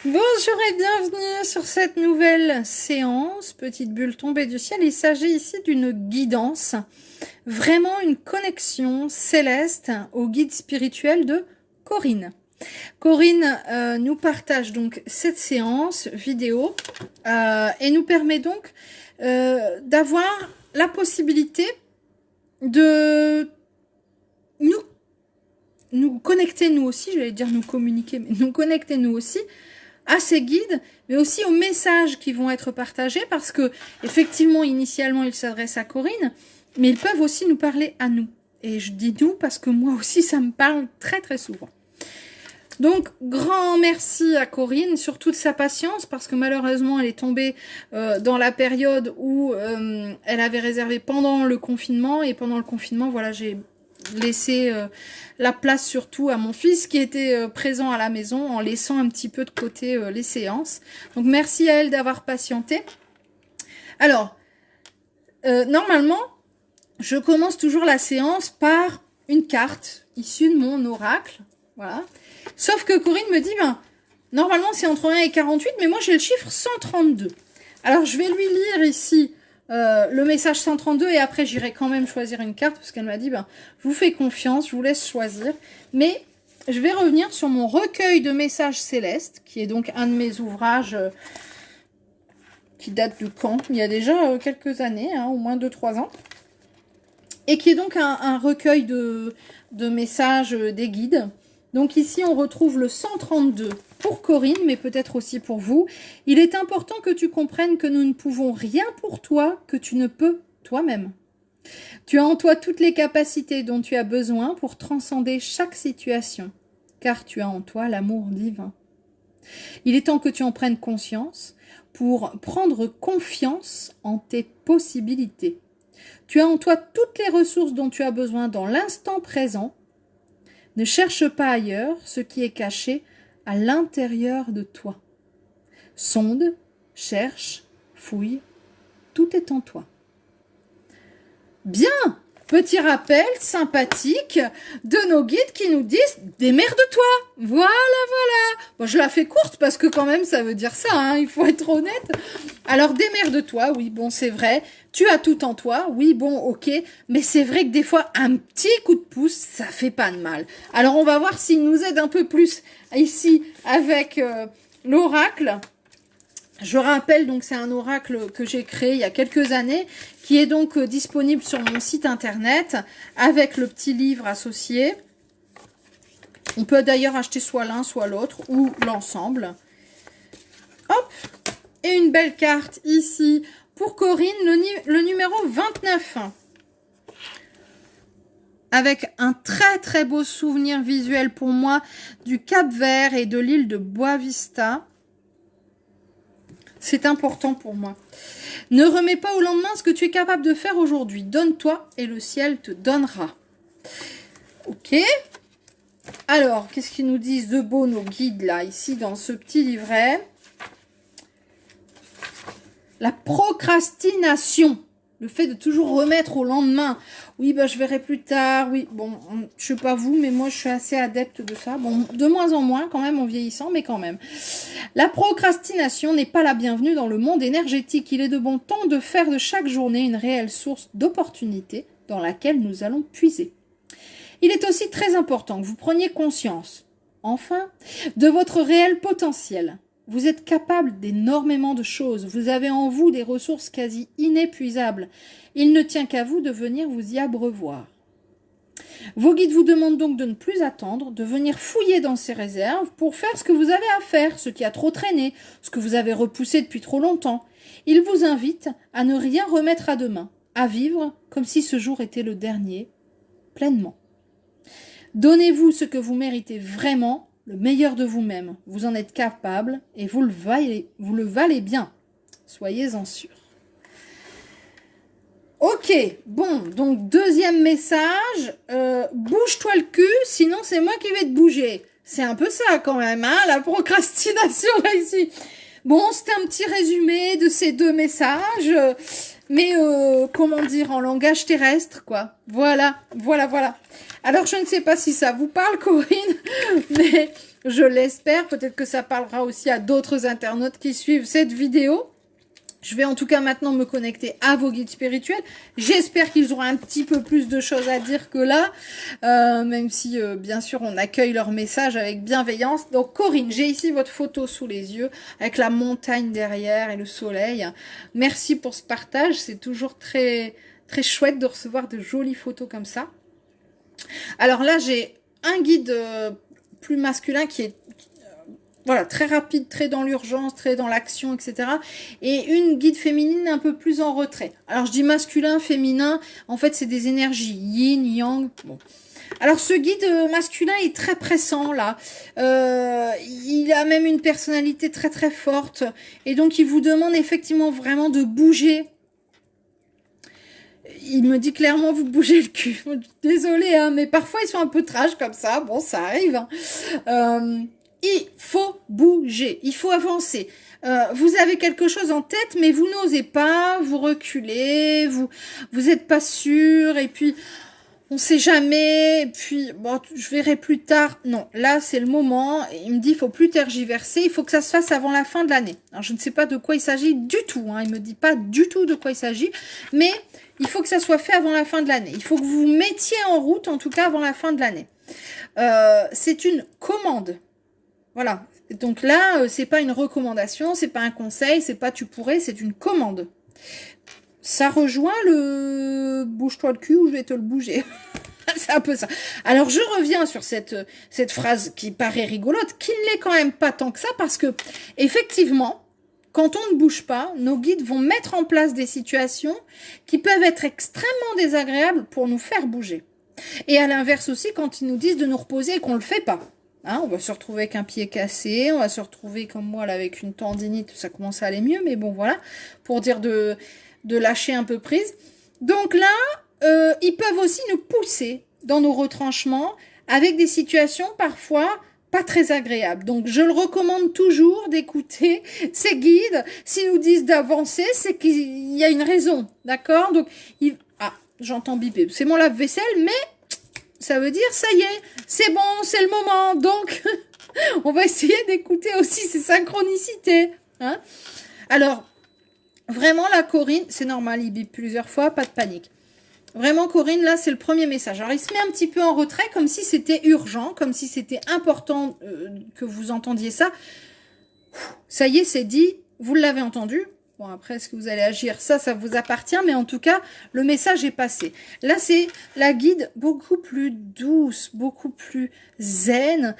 Bonjour et bienvenue sur cette nouvelle séance, petite bulle tombée du ciel. Il s'agit ici d'une guidance, vraiment une connexion céleste au guide spirituel de Corinne. Corinne nous partage donc cette séance vidéo et nous permet donc d'avoir la possibilité de nous connecter nous aussi, j'allais dire nous communiquer, mais nous connecter nous aussi à ces guides, mais aussi aux messages qui vont être partagés, parce que effectivement, initialement, ils s'adressent à Corinne, mais ils peuvent aussi nous parler à nous. Et je dis nous parce que moi aussi, ça me parle très très souvent. Donc, grand merci à Corinne sur toute sa patience, parce que malheureusement, elle est tombée dans la période où elle avait réservé pendant le confinement, et pendant le confinement, voilà, j'ai laissé la place surtout à mon fils qui était présent à la maison, en laissant un petit peu de côté les séances. Donc, merci à elle d'avoir patienté. Alors, normalement, je commence toujours la séance par une carte issue de mon oracle. Voilà. Sauf que Corinne me dit, ben, normalement c'est entre 1 et 48, mais moi j'ai le chiffre 132. Alors je vais lui lire ici le message 132 et après j'irai quand même choisir une carte parce qu'elle m'a dit, ben, je vous fais confiance, je vous laisse choisir. Mais je vais revenir sur mon recueil de messages célestes, qui est donc un de mes ouvrages qui date de quand? Il y a déjà quelques années, hein, au moins 2-3 ans. Et qui est donc un recueil de messages des guides. Donc ici, on retrouve le 132 pour Corinne, mais peut-être aussi pour vous. Il est important que tu comprennes que nous ne pouvons rien pour toi que tu ne peux toi-même. Tu as en toi toutes les capacités dont tu as besoin pour transcender chaque situation, car tu as en toi l'amour divin. Il est temps que tu en prennes conscience pour prendre confiance en tes possibilités. Tu as en toi toutes les ressources dont tu as besoin dans l'instant présent. Ne cherche pas ailleurs ce qui est caché à l'intérieur de toi. Sonde, cherche, fouille, tout est en toi. Bien, petit rappel sympathique de nos guides qui nous disent « démerde-toi ». Voilà, voilà. Bon, je la fais courte parce que quand même ça veut dire ça, hein, il faut être honnête. Alors démerde-toi, oui, bon c'est vrai. Tu as tout en toi, oui, bon, ok. Mais c'est vrai que des fois, un petit coup de pouce, ça fait pas de mal. Alors on va voir s'il nous aide un peu plus ici avec l'oracle. Je rappelle, donc c'est un oracle que j'ai créé il y a quelques années, qui est donc disponible sur mon site internet, avec le petit livre associé. On peut d'ailleurs acheter soit l'un, soit l'autre, ou l'ensemble. Hop! Et une belle carte ici pour Corinne, le numéro 29. Avec un très très beau souvenir visuel pour moi du Cap-Vert et de l'île de Boavista. C'est important pour moi. Ne remets pas au lendemain ce que tu es capable de faire aujourd'hui. Donne-toi et le ciel te donnera. Ok. Alors, qu'est-ce qu'ils nous disent de beau nos guides là, ici dans ce petit livret? La procrastination. Le fait de toujours remettre au lendemain. Oui, bah, je verrai plus tard. Oui, bon, je sais pas vous, mais moi, je suis assez adepte de ça. Bon, de moins en moins, quand même, en vieillissant, mais quand même. La procrastination n'est pas la bienvenue dans le monde énergétique. Il est de bon temps de faire de chaque journée une réelle source d'opportunités dans laquelle nous allons puiser. Il est aussi très important que vous preniez conscience, enfin, de votre réel potentiel. Vous êtes capable d'énormément de choses. Vous avez en vous des ressources quasi inépuisables. Il ne tient qu'à vous de venir vous y abreuvoir. Vos guides vous demandent donc de ne plus attendre, de venir fouiller dans ces réserves pour faire ce que vous avez à faire, ce qui a trop traîné, ce que vous avez repoussé depuis trop longtemps. Ils vous invitent à ne rien remettre à demain, à vivre comme si ce jour était le dernier, pleinement. Donnez-vous ce que vous méritez vraiment, le meilleur de vous-même. Vous en êtes capable et vous le valez bien. Soyez-en sûrs. Ok, bon, donc deuxième message, bouge-toi le cul, sinon c'est moi qui vais te bouger. C'est un peu ça quand même, hein, la procrastination là ici. Bon, c'était un petit résumé de ces deux messages. mais comment dire, en langage terrestre, quoi. Voilà, voilà, voilà. Alors, je ne sais pas si ça vous parle, Corinne, mais je l'espère. Peut-être que ça parlera aussi à d'autres internautes qui suivent cette vidéo. Je vais en tout cas maintenant me connecter à vos guides spirituels. J'espère qu'ils auront un petit peu plus de choses à dire que là, même si bien sûr on accueille leurs messages avec bienveillance. Donc Corinne, j'ai ici votre photo sous les yeux avec la montagne derrière et le soleil. Merci pour ce partage, c'est toujours très très chouette de recevoir de jolies photos comme ça. Alors là j'ai un guide plus masculin qui est voilà, très rapide, très dans l'urgence, très dans l'action, etc. Et une guide féminine un peu plus en retrait. Alors, je dis masculin, féminin. En fait, c'est des énergies yin, yang. Bon. Alors, ce guide masculin est très pressant, là. Il a même une personnalité très, très forte. Et donc, il vous demande effectivement vraiment de bouger. Il me dit clairement, vous bougez le cul. Désolée, hein, mais parfois, ils sont un peu trash comme ça. Bon, ça arrive. Hein. Il faut bouger, il faut avancer. Vous avez quelque chose en tête, mais vous n'osez pas, vous reculez, vous êtes pas sûr, et puis on sait jamais, et puis bon, je verrai plus tard. Non, là c'est le moment. Il me dit, il faut plus tergiverser, il faut que ça se fasse avant la fin de l'année. Alors je ne sais pas de quoi il s'agit du tout. Hein, il me dit pas du tout de quoi il s'agit, mais il faut que ça soit fait avant la fin de l'année. Il faut que vous vous mettiez en route, en tout cas avant la fin de l'année. C'est une commande. Voilà. Donc là, c'est pas une recommandation, c'est pas un conseil, c'est pas tu pourrais, c'est une commande. Ça rejoint le bouge-toi le cul ou je vais te le bouger. C'est un peu ça. Alors je reviens sur cette phrase qui paraît rigolote, qui ne l'est quand même pas tant que ça, parce que effectivement, quand on ne bouge pas, nos guides vont mettre en place des situations qui peuvent être extrêmement désagréables pour nous faire bouger. Et à l'inverse aussi, quand ils nous disent de nous reposer et qu'on le fait pas. Hein, on va se retrouver avec un pied cassé, on va se retrouver comme moi là avec une tendinite, ça commence à aller mieux, mais bon voilà, pour dire de lâcher un peu prise. Donc là, ils peuvent aussi nous pousser dans nos retranchements avec des situations parfois pas très agréables. Donc je le recommande toujours d'écouter ces guides. S'ils nous disent d'avancer, c'est qu'il y a une raison, d'accord? Donc, ah, j'entends biper, c'est mon lave-vaisselle, mais ça veut dire, ça y est, c'est bon, c'est le moment. Donc, on va essayer d'écouter aussi ces synchronicités. Hein. Alors, vraiment, la Corinne, c'est normal, il bip plusieurs fois, pas de panique. Vraiment, Corinne, là, c'est le premier message. Alors, il se met un petit peu en retrait, comme si c'était urgent, comme si c'était important que vous entendiez ça. Ça y est, c'est dit, vous l'avez entendu. Bon, après, est-ce que vous allez agir? Ça vous appartient, mais en tout cas, le message est passé. Là, c'est la guide beaucoup plus douce, beaucoup plus zen,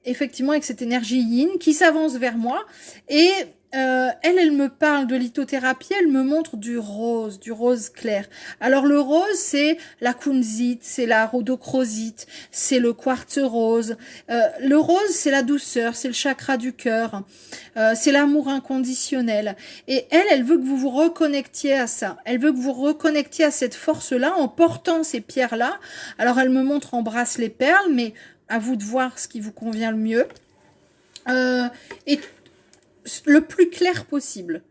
effectivement, avec cette énergie yin qui s'avance vers moi. Et elle me parle de lithothérapie, elle me montre du rose clair. Alors, le rose, c'est la kunzite, c'est la rhodochrosite, c'est le quartz rose. Le rose, c'est la douceur, c'est le chakra du cœur, c'est l'amour inconditionnel. Et elle veut que vous vous reconnectiez à ça. Elle veut que vous reconnectiez à cette force-là en portant ces pierres-là. Alors, elle me montre en bracelet perles, mais à vous de voir ce qui vous convient le mieux. Et le plus clair possible.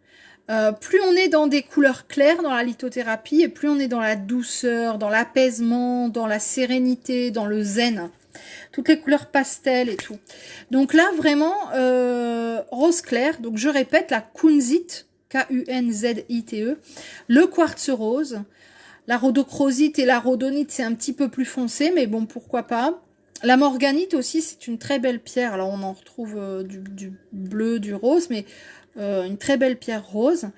Plus on est dans des couleurs claires dans la lithothérapie, et plus on est dans la douceur, dans l'apaisement, dans la sérénite, dans le zen. Toutes les couleurs pastel et tout. Donc là, vraiment, rose clair. Donc je répète, la kunzite, K-U-N-Z-I-T-E, le quartz rose, la rhodochrosite et la rhodonite, c'est un petit peu plus foncé, mais bon, pourquoi pas. La morganite aussi, c'est une très belle pierre. Alors, on en retrouve du bleu, du rose, mais une très belle pierre rose,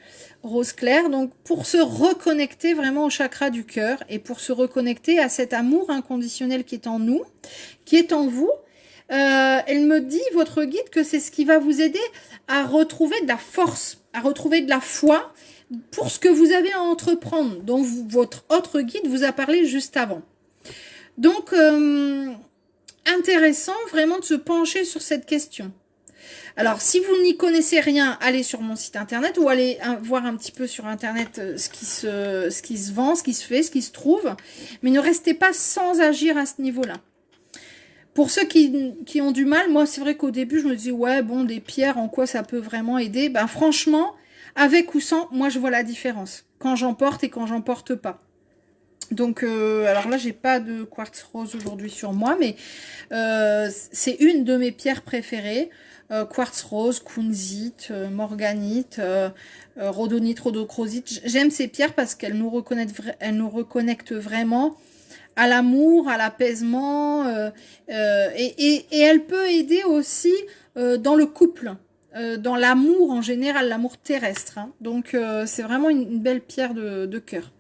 rose clair. Donc, pour se reconnecter vraiment au chakra du cœur et pour se reconnecter à cet amour inconditionnel qui est en nous, qui est en vous, elle me dit, votre guide, que c'est ce qui va vous aider à retrouver de la force, à retrouver de la foi pour ce que vous avez à entreprendre, dont votre autre guide vous a parlé juste avant. Donc, intéressant vraiment de se pencher sur cette question. Alors, si vous n'y connaissez rien, allez sur mon site internet ou allez voir un petit peu sur internet ce qui se vend, ce qui se fait, ce qui se trouve. Mais ne restez pas sans agir à ce niveau-là. Pour ceux qui ont du mal, moi, c'est vrai qu'au début, je me disais, ouais, bon, des pierres, en quoi ça peut vraiment aider? Ben, franchement, Avec ou sans, moi je vois la différence. Quand j'en porte et quand j'en porte pas. Donc, alors là, j'ai pas de quartz rose aujourd'hui sur moi, mais c'est une de mes pierres préférées. Quartz rose, kunzite, morganite, rhodonite, rhodochrosite. J'aime ces pierres parce qu'elles nous reconnectent vraiment à l'amour, à l'apaisement, et elle peut aider aussi dans le couple. Dans l'amour en général, l'amour terrestre. Hein. Donc, c'est vraiment une belle pierre de cœur.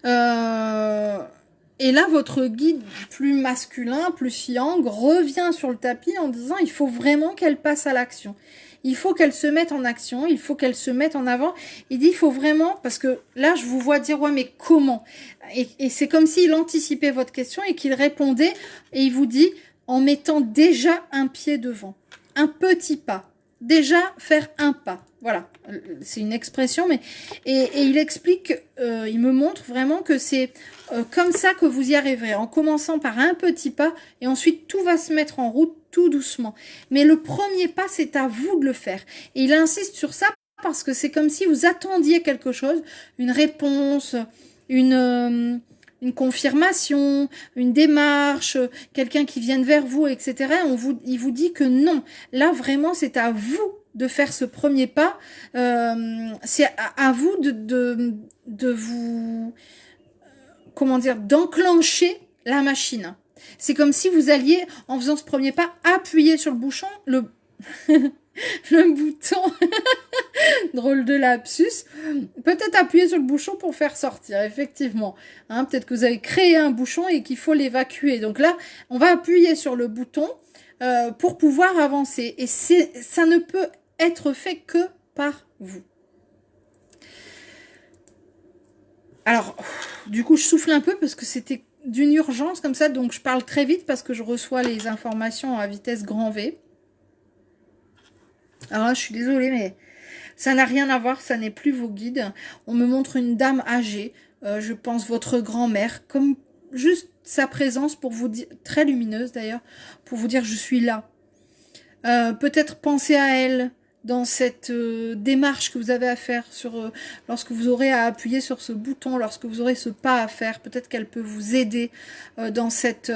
Et là, votre guide plus masculin, plus yang, revient sur le tapis en disant il faut vraiment qu'elle passe à l'action. Il faut qu'elle se mette en action, il faut qu'elle se mette en avant. Il dit il faut vraiment, parce que là, je vous vois dire ouais, mais comment? Et c'est comme s'il anticipait votre question et qu'il répondait, et il vous dit en mettant déjà un pied devant, un petit pas. Déjà faire un pas. Voilà, c'est une expression, mais et il explique, il me montre vraiment que c'est comme ça que vous y arriverez, en commençant par un petit pas, et ensuite tout va se mettre en route tout doucement. Mais le premier pas, c'est à vous de le faire. Et il insiste sur ça parce que c'est comme si vous attendiez quelque chose, une réponse, une confirmation, une démarche, quelqu'un qui vienne vers vous, etc. Il vous dit que non. Là, vraiment, c'est à vous de faire ce premier pas. C'est à vous de vous... Comment dire? D'enclencher la machine. C'est comme si vous alliez, en faisant ce premier pas, appuyer sur le bouchon, le bouton... Drôle de lapsus. Peut-être appuyer sur le bouchon pour faire sortir, effectivement. Hein, peut-être que vous avez créé un bouchon et qu'il faut l'évacuer. Donc là, on va appuyer sur le bouton pour pouvoir avancer. Et ça ne peut être fait que par vous. Alors, du coup, je souffle un peu parce que c'était d'une urgence comme ça. Donc, je parle très vite parce que je reçois les informations à vitesse grand V. Alors là, je suis désolée, mais... ça n'a rien à voir, ça n'est plus vos guides. On me montre une dame âgée, je pense votre grand-mère, comme juste sa présence pour vous dire, très lumineuse d'ailleurs, pour vous dire je suis là. Peut-être penser à elle dans cette démarche que vous avez à faire lorsque vous aurez à appuyer sur ce bouton, lorsque vous aurez ce pas à faire. Peut-être qu'elle peut vous aider dans cet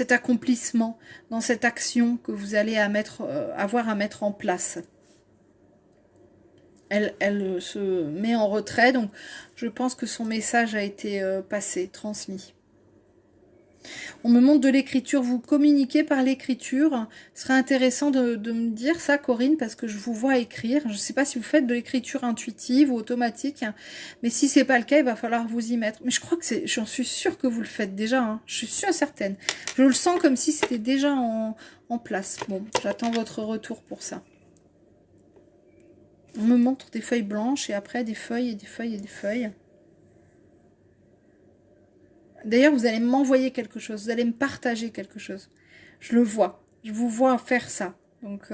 accomplissement, dans cette action que vous allez avoir à mettre en place. Elle se met en retrait, donc je pense que son message a été passé, transmis. On me montre de l'écriture, vous communiquez par l'écriture. Ce serait intéressant de me dire ça, Corinne, parce que je vous vois écrire. Je ne sais pas si vous faites de l'écriture intuitive ou automatique, mais si c'est pas le cas, il va falloir vous y mettre. Mais je crois que j'en suis sûre que vous le faites déjà, hein. Je suis sûre certaine. Je le sens comme si c'était déjà en place. Bon, j'attends votre retour pour ça. On me montre des feuilles blanches et après des feuilles et des feuilles et des feuilles. D'ailleurs, vous allez m'envoyer quelque chose. Vous allez me partager quelque chose. Je le vois. Je vous vois faire ça. Donc,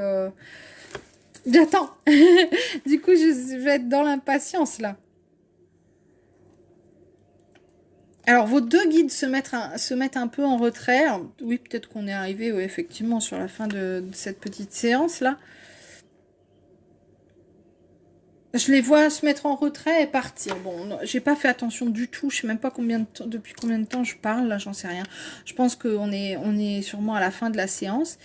j'attends. Du coup, je vais être dans l'impatience, là. Alors, vos deux guides se mettent un peu en retrait. Alors, oui, peut-être qu'on est arrivé, effectivement, sur la fin de cette petite séance-là. Je les vois se mettre en retrait et partir. Bon, j'ai pas fait attention du tout. Je sais même pas depuis combien de temps je parle. Là, j'en sais rien. Je pense qu'on est sûrement à la fin de la séance.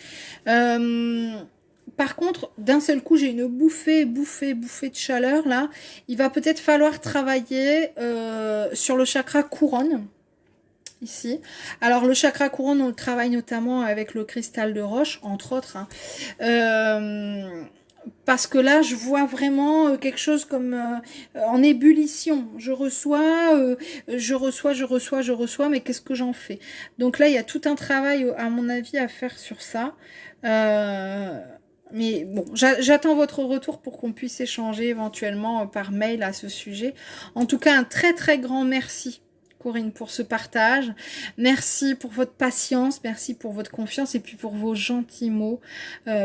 Par contre, d'un seul coup, j'ai une bouffée de chaleur là. Il va peut-être falloir travailler sur le chakra couronne. Ici. Alors, le chakra couronne, on le travaille notamment avec le cristal de roche, entre autres. Hein. Parce que là, je vois vraiment quelque chose comme en ébullition. Je reçois, mais qu'est-ce que j'en fais? Donc là, il y a tout un travail, à mon avis, à faire sur ça. Mais bon, j'attends votre retour pour qu'on puisse échanger éventuellement par mail à ce sujet. En tout cas, un très très grand merci, Corinne, pour ce partage. Merci pour votre patience, merci pour votre confiance et puis pour vos gentils mots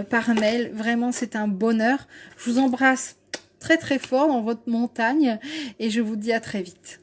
par mail. Vraiment, c'est un bonheur. Je vous embrasse très très fort dans votre montagne et je vous dis à très vite.